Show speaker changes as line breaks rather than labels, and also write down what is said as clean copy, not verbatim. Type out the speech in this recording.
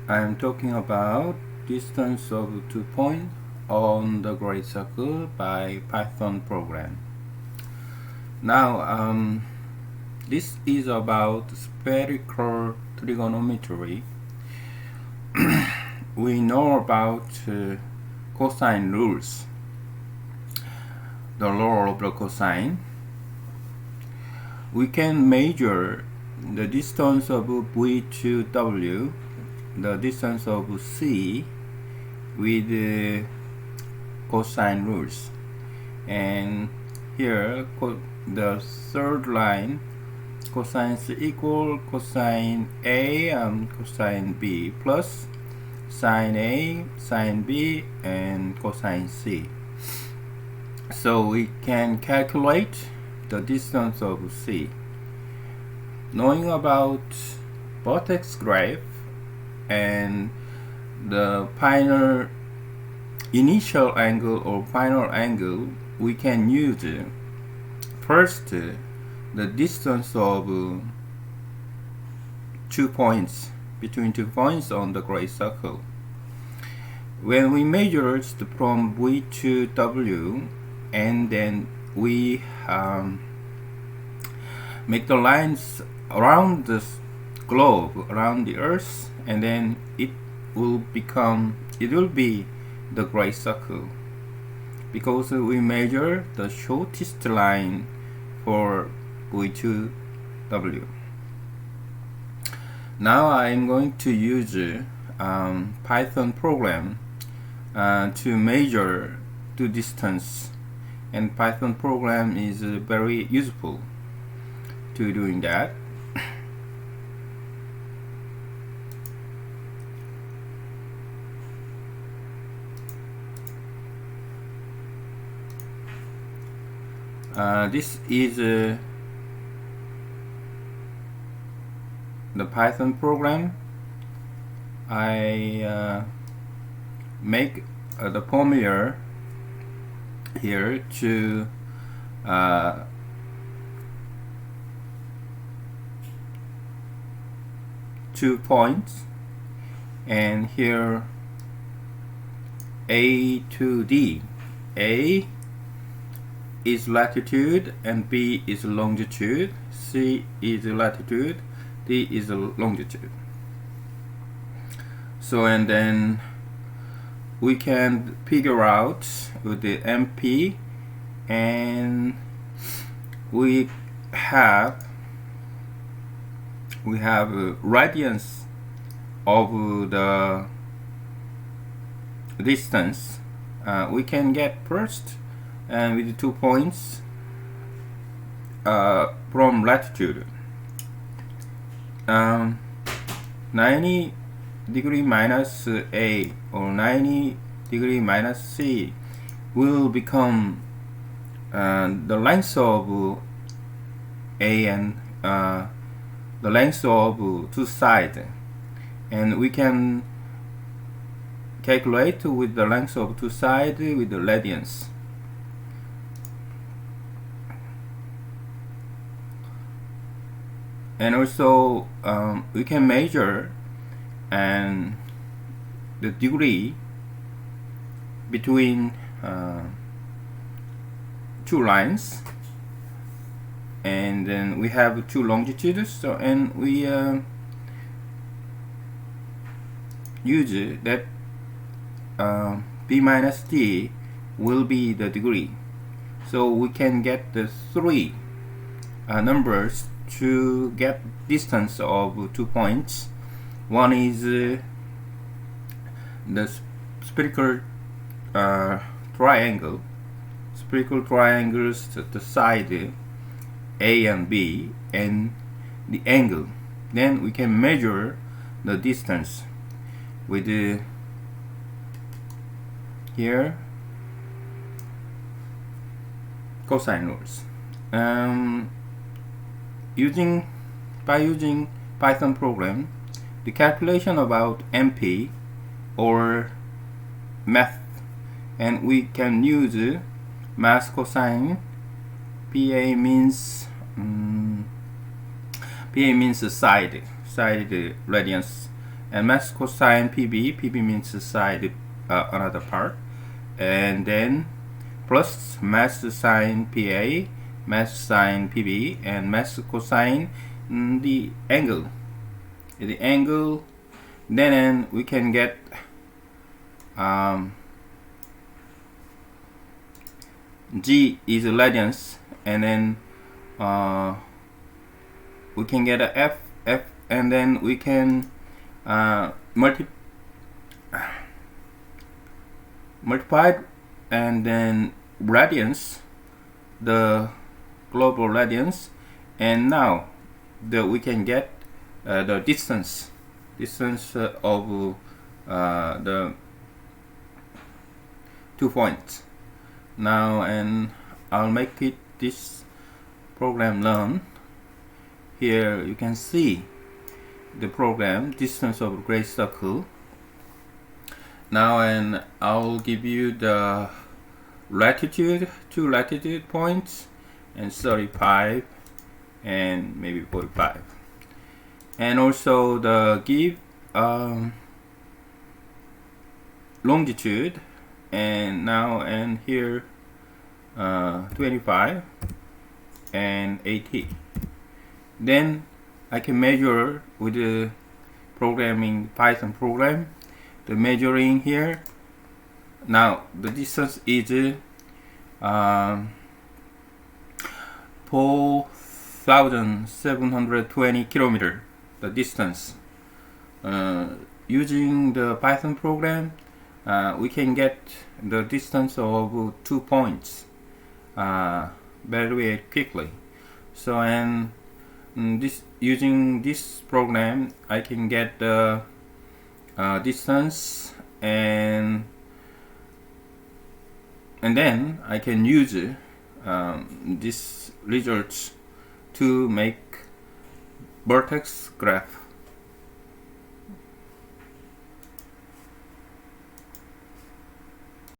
I am talking about distance of 2 points on the great circle by Python program. Now, this is about spherical trigonometry. We know about cosine rules, the law of the cosine. We can measure the distance of V to W, the distance of C, with cosine rules. And here the third line, cosine C equal cosine A and cosine B plus sine A, sine B, and cosine C. So we can calculate the distance of C. Knowing about vertex graph and the final initial angle or final angle, we can use first the distance of 2 points between 2 points on the great circle. When we measure from V to W, and then we make the lines around the globe, around the earth, and then it will be the great circle, because we measure the shortest line for V to W. Now I'm going to use Python program to measure the distance, and Python program is very useful to doing that. This is the Python program. I make the formula here to two points, and here A to D. A is latitude and B is longitude, C is latitude, D is longitude. So, and then we can figure out with the MP, and we have radians of the distance. We can get first and with 2 points from latitude. 90 degree minus A or 90 degree minus C will become the length of A and the length of two sides, and we can calculate with the length of two sides with the radians. And also we can measure and the degree between two lines, and then we have two longitudes. So, and we use that B minus D will be the degree. So we can get the three numbers to get distance of 2 points. One is the spherical triangle. Spherical triangles, the side A and B, and the angle. Then we can measure the distance with the here cosine rules. By using Python program, the calculation about MP or math, and we can use mass cosine. PA means side radians, and mass cosine PB means side, another part, and then plus mass sine PA, mass sine PB, and mass cosine the angle. Then we can get G is radians, and then we can get a F, and then we can multiplied, and then radians, the global radians, and now we can get the distance of the 2 points. Now, and I'll make it this program learn. Here you can see the program distance of great circle. Now, and I'll give you the latitude, 2 latitude points, and 35 and maybe 45, and also the give longitude, and now and here 25 and 80. Then I can measure with the programming Python program, the measuring here. Now the distance is 4,720 kilometer, the distance. Using the Python program, we can get the distance of 2 points very quickly. So, and using this program, I can get the distance, and then I can use this results to make vertex graph.